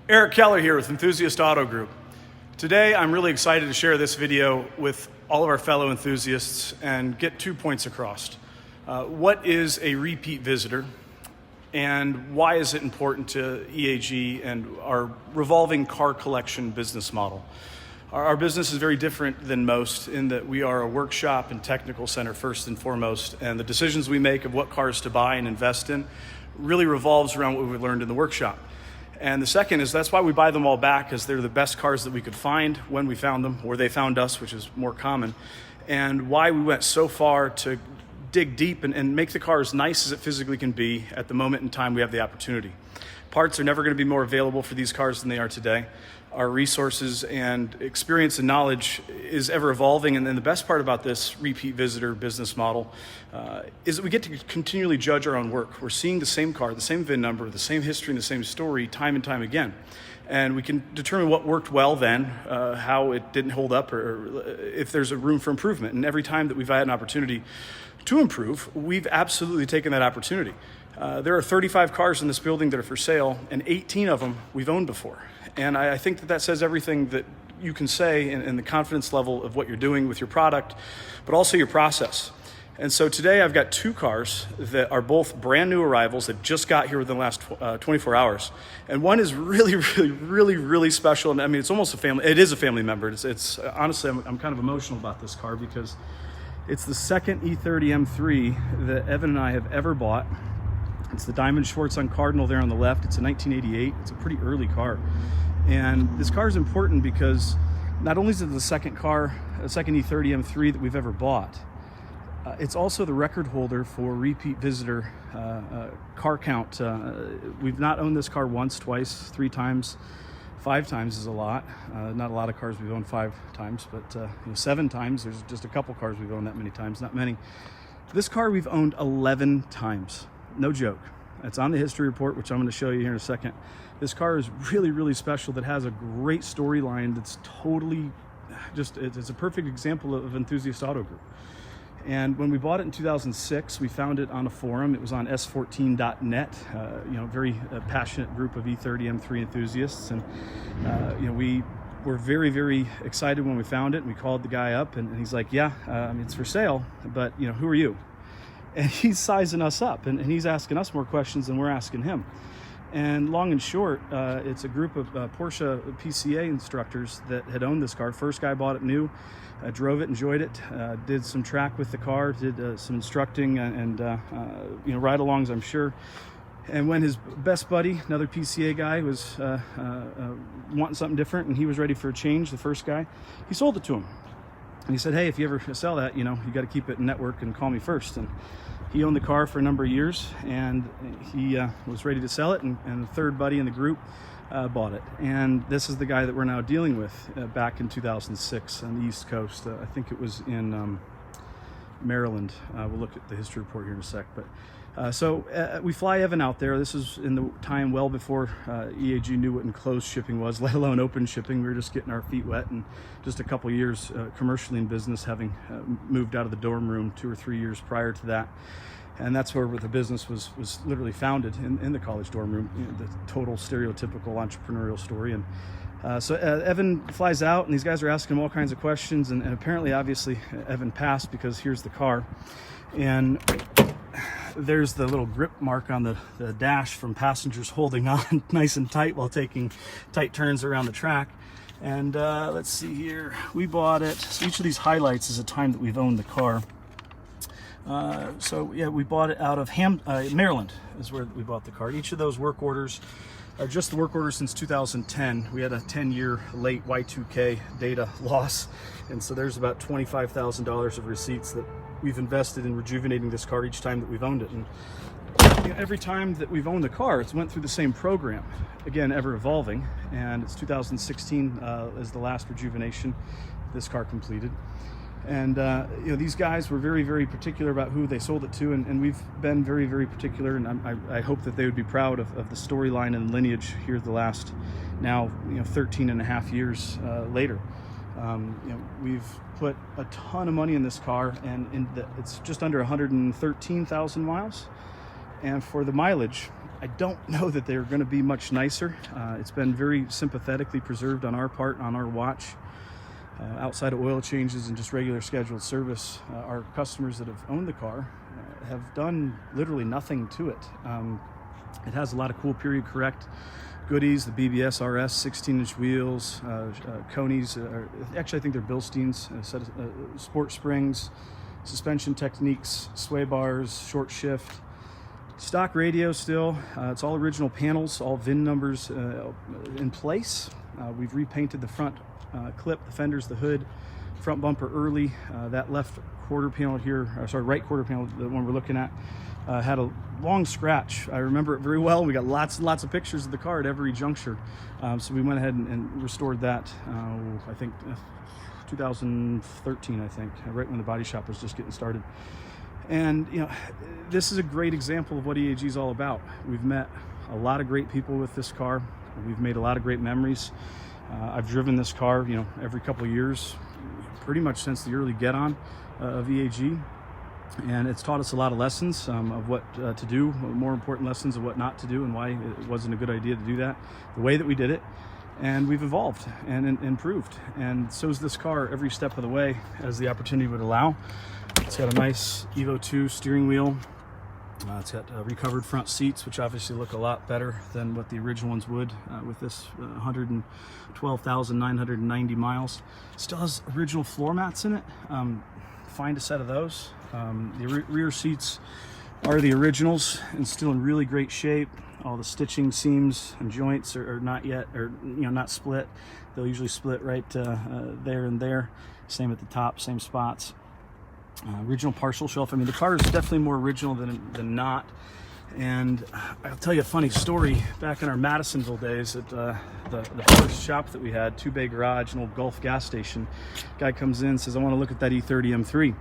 Eric Keller here with Enthusiast Auto Group. Today I'm really excited to share this video with all of our fellow enthusiasts and get 2 points across. What is a repeat visitor and why is it important to EAG and our revolving car collection business model? Our business is very different than most in that we are a workshop and technical center first and foremost, and the decisions we make of what cars to buy and invest in really revolves around what we learned in the workshop. And the second is that's why we buy them all back, because they're the best cars that we could find when we found them, or they found us, which is more common, and why we went so far to dig deep and make the car as nice as it physically can be at the moment in time we have the opportunity. Parts are never going to be more available for these cars than they are today. Our resources and experience and knowledge is ever evolving, and then the best part about this repeat visitor business model is that we get to continually judge our own work. We're seeing the same car, the same VIN number, the same history and the same story time and time again. And we can determine what worked well then, how it didn't hold up, or if there's a room for improvement. And every time that we've had an opportunity to improve, we've absolutely taken that opportunity. There are 35 cars in this building that are for sale, and 18 of them we've owned before. And I think that says everything that you can say in the confidence level of what you're doing with your product, but also your process. And so today I've got 2 cars that are both brand new arrivals that just got here within the last 24 hours. And one is really special. And I mean, it's almost a family, it is a family member. It's honestly, I'm kind of emotional about this car because it's the second E30 M3 that Evan and I have ever bought. It's the Diamond Schwartz on Cardinal there on the left. It's a 1988. It's a pretty early car. And this car is important because not only is it the second E30 M3 that we've ever bought, it's also the record holder for repeat visitor car count. We've not owned this car once, twice, 3 times. 5 times is a lot. Not a lot of cars we've owned 5 times, but 7 times. There's just a couple cars we've owned that many times, not many. This car we've owned 11 times. No joke. It's on the history report, which I'm going to show you here in a second. This car is really special, that has a great storyline that's totally just, it's a perfect example of Enthusiast Auto Group. And when we bought it in 2006, we found it on a forum. It was on s14.net, very passionate group of E30 M3 enthusiasts. And, we were very excited when we found it. And we called the guy up and he's like, yeah, it's for sale, but who are you? And he's sizing us up and he's asking us more questions than we're asking him. And long and short, it's a group of Porsche PCA instructors that had owned this car. First guy bought it new, drove it, enjoyed it, did some track with the car, did some instructing and ride-alongs, I'm sure. And when his best buddy, another PCA guy, was wanting something different and he was ready for a change, the first guy, he sold it to him. And he said, hey, if you ever sell that, you got to keep it in network and call me first. And he owned the car for a number of years and he was ready to sell it. And the third buddy in the group bought it. And this is the guy that we're now dealing with back in 2006 on the East Coast. I think it was in Maryland. We'll look at the history report here in a sec. But we fly Evan out there. This is in the time well before EAG knew what enclosed shipping was, let alone open shipping. We were just getting our feet wet, and just a couple years commercially in business, having moved out of the dorm room 2 or 3 years prior to that. And that's where the business was literally founded, in the college dorm room, the total stereotypical entrepreneurial story. And so Evan flies out and these guys are asking him all kinds of questions, and apparently obviously Evan passed, because here's the car. And there's the little grip mark on the dash from passengers holding on nice and tight while taking tight turns around the track. And let's see here, we bought it. So each of these highlights is a time that we've owned the car. So yeah, we bought it out of Maryland is where we bought the car. Each of those work orders are just the work orders since 2010. We had a 10-year late Y2K data loss. And so there's about $25,000 of receipts that we've invested in rejuvenating this car each time that we've owned it. And every time that we've owned the car, it's went through the same program, again, ever evolving. And it's 2016 is the last rejuvenation this car completed. And these guys were very particular about who they sold it to, and we've been very particular, and I hope that they would be proud of the storyline and lineage here the last now 13 and a half years later. We've put a ton of money in this car, and it's just under 113,000 miles. And for the mileage, I don't know that they're going to be much nicer. It's been very sympathetically preserved on our part, on our watch. Outside of oil changes and just regular scheduled service, our customers that have owned the car have done literally nothing to it. It has a lot of cool period correct goodies, the BBS RS 16-inch wheels, Coney's, actually I think they're Bilsteins, a set of sport springs, suspension techniques, sway bars, short shift, stock radio still. It's all original panels, all VIN numbers in place. We've repainted the front clip, the fenders, the hood, front bumper early. That left quarter panel here, right quarter panel, the one we're looking at, had a long scratch. I remember it very well. We got lots and lots of pictures of the car at every juncture. So we went ahead and restored that, I think 2013, I think, right when the body shop was just getting started. And you know, this is a great example of what EAG is all about. We've met a lot of great people with this car. We've made a lot of great memories. I've driven this car, you know, every couple of years, pretty much since the early get-on of EAG, and it's taught us a lot of lessons of what to do, more important lessons of what not to do and why it wasn't a good idea to do that, the way that we did it. And we've evolved and improved, and so is this car every step of the way as the opportunity would allow. It's got a nice Evo 2 steering wheel. It's got recovered front seats, which obviously look a lot better than what the original ones would with this 112,990 miles. Still has original floor mats in it. Find a set of those. The rear seats are the originals and still in really great shape. All the stitching seams and joints are not yet, or you know, not split. They'll usually split right there and there. Same at the top, same spots. Original partial shelf. I mean, the car is definitely more original than not. And I'll tell you a funny story. Back in our Madisonville days at the first shop that we had, two-bay garage, an old Gulf gas station, guy comes in, says, I want to look at that E30 M3.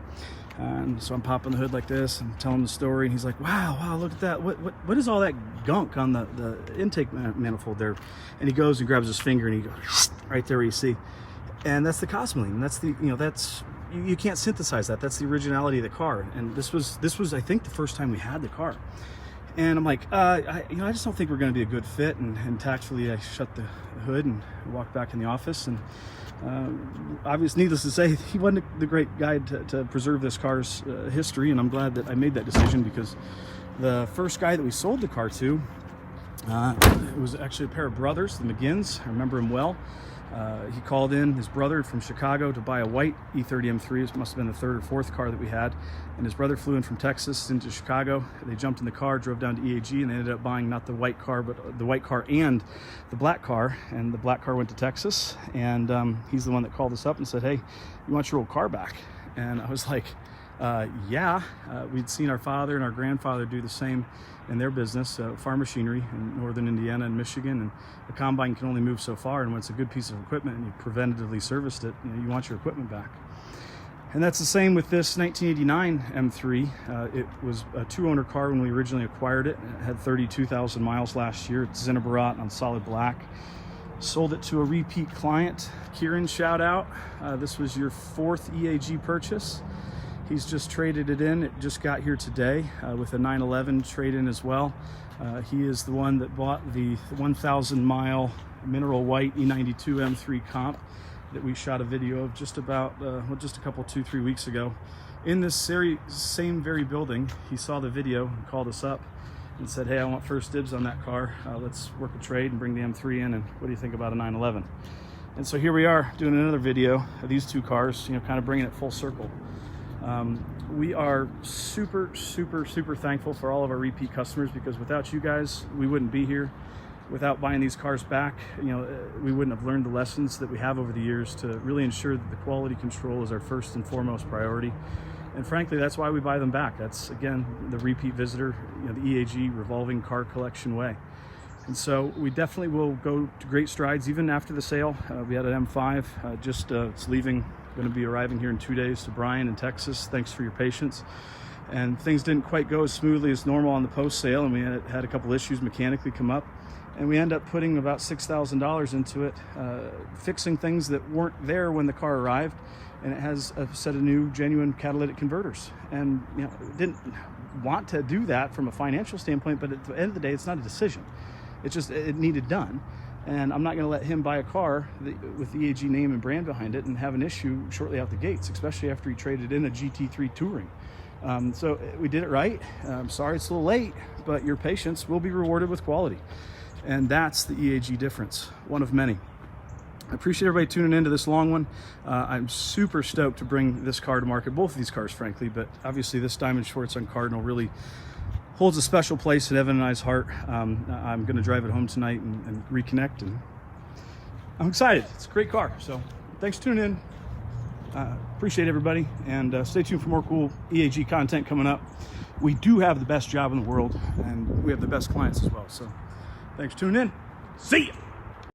And so I'm popping the hood like this and telling him the story, and he's like, wow, look at that. What is all that gunk on the intake manifold there? And he goes and grabs his finger and he goes, right there where you see. And that's the Cosmoline. That's the, you know, that's, you can't synthesize that. That's the originality of the car. And this was I think the first time we had the car. And I'm like, I just don't think we're going to be a good fit. And tactfully, I shut the hood and walked back in the office. And obviously, needless to say, he wasn't the great guy to preserve this car's history. And I'm glad that I made that decision, because the first guy that we sold the car to, it was actually a pair of brothers, the McGinns. I remember him well. He called in his brother from Chicago to buy a white E30 M3. It must have been the third or fourth car that we had. And his brother flew in from Texas into Chicago. They jumped in the car, drove down to EAG, and they ended up buying not the white car, but the white car and the black car. And the black car went to Texas. And he's the one that called us up and said, hey, you want your old car back? And I was like, yeah. We'd seen our father and our grandfather do the same in their business, farm machinery in northern Indiana and Michigan, and the combine can only move so far, and when it's a good piece of equipment and you preventatively serviced it, you want your equipment back. And that's the same with this 1989 M3. It was a two-owner car when we originally acquired it. It had 32,000 miles last year. It's Zinnebarat on solid black. Sold it to a repeat client. Kieran, shout out. This was your fourth EAG purchase. He's just traded it in. It just got here today with a 911 trade-in as well. He is the one that bought the 1,000 mile mineral white E92 M3 comp that we shot a video of just about, just a couple, 2-3 weeks ago. In this same very building, he saw the video and called us up and said, hey, I want first dibs on that car. Let's work a trade and bring the M3 in, and what do you think about a 911? And so here we are doing another video of these two cars, you know, kind of bringing it full circle. We are super thankful for all of our repeat customers, because without you guys, we wouldn't be here. Without buying these cars back, you know, we wouldn't have learned the lessons that we have over the years to really ensure that the quality control is our first and foremost priority. And frankly, that's why we buy them back. That's, again, the repeat visitor, you know, the EAG revolving car collection way. And so we definitely will go to great strides even after the sale. We had an M5, it's leaving, going to be arriving here in 2 days to Bryan in Texas. Thanks for your patience. And things didn't quite go as smoothly as normal on the post-sale, and we had a couple issues mechanically come up. And we end up putting about $6,000 into it, fixing things that weren't there when the car arrived. And it has a set of new genuine catalytic converters. And you know, want to do that from a financial standpoint, but at the end of the day, it's not a decision. It's just, it needed done. And I'm not going to let him buy a car with the EAG name and brand behind it and have an issue shortly out the gates, especially after he traded in a GT3 Touring. So we did it right. I'm sorry it's a little late, but your patience will be rewarded with quality. And that's the EAG difference, one of many. I appreciate everybody tuning into this long one. I'm super stoked to bring this car to market, both of these cars, frankly, but obviously this Diamond Shorts on Cardinal really holds a special place in Evan and I's heart. I'm going to drive it home tonight and reconnect, and I'm excited. It's a great car. So thanks for tuning in. Appreciate everybody, and stay tuned for more cool EAG content coming up. We do have the best job in the world, and we have the best clients as well. So thanks for tuning in. See ya.